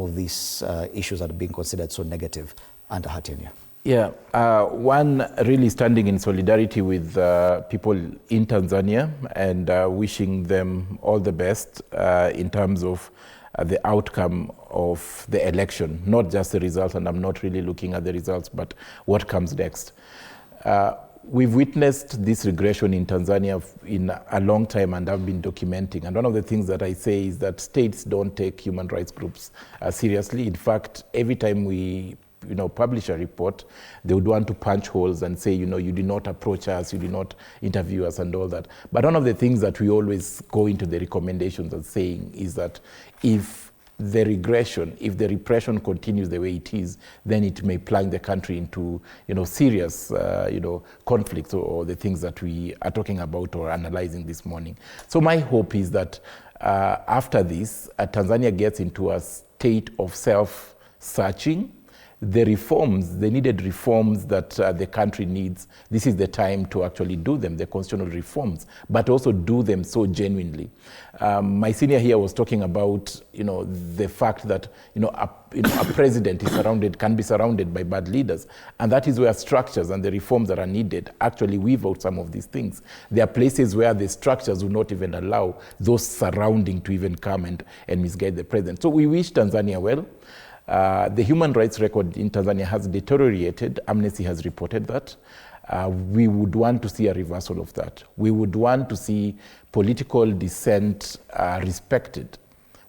of these issues that are being considered so negative under her tenure? Yeah, one, really standing in solidarity with people in Tanzania and wishing them all the best in terms of the outcome of the election, not just the results, and I'm not really looking at the results, but what comes next. We've witnessed this regression in Tanzania in a long time, and I've been documenting. And one of the things that I say is that states don't take human rights groups seriously. In fact, every time we publish a report, they would want to punch holes and say, you did not approach us, you did not interview us and all that. But one of the things that we always go into the recommendations of saying is that if the regression, if the repression continues the way it is, then it may plunge the country into, serious, conflicts or the things that we are talking about or analyzing this morning. So my hope is that after this, Tanzania gets into a state of self-searching. The reforms, the needed reforms that the country needs, this is the time to actually do them, the constitutional reforms, but also do them so genuinely. My senior here was talking about, the fact that, a president can be surrounded by bad leaders. And that is where structures and the reforms that are needed actually weave out some of these things. There are places where the structures will not even allow those surrounding to even come and misguide the president. So we wish Tanzania well. The human rights record in Tanzania has deteriorated. Amnesty has reported that. We would want to see a reversal of that. We would want to see political dissent respected.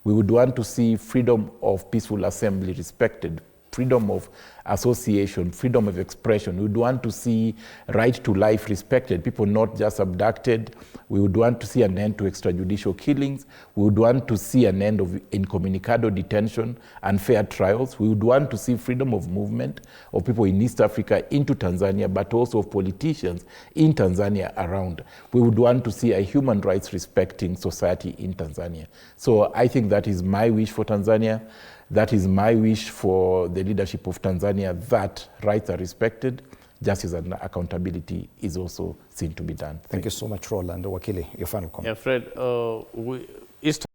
We would want to see freedom of peaceful assembly respected, freedom of association, freedom of expression. We would want to see right to life respected, people not just abducted. We would want to see an end to extrajudicial killings. We would want to see an end of incommunicado detention and fair trials. We would want to see freedom of movement of people in East Africa into Tanzania, but also of politicians in Tanzania around. We would want to see a human rights respecting society in Tanzania. So I think that is my wish for Tanzania. That is my wish for the leadership of Tanzania, that rights are respected, justice and accountability is also seen to be done. Thank you so much, Roland. Wakili, your final comment. Yeah, Fred,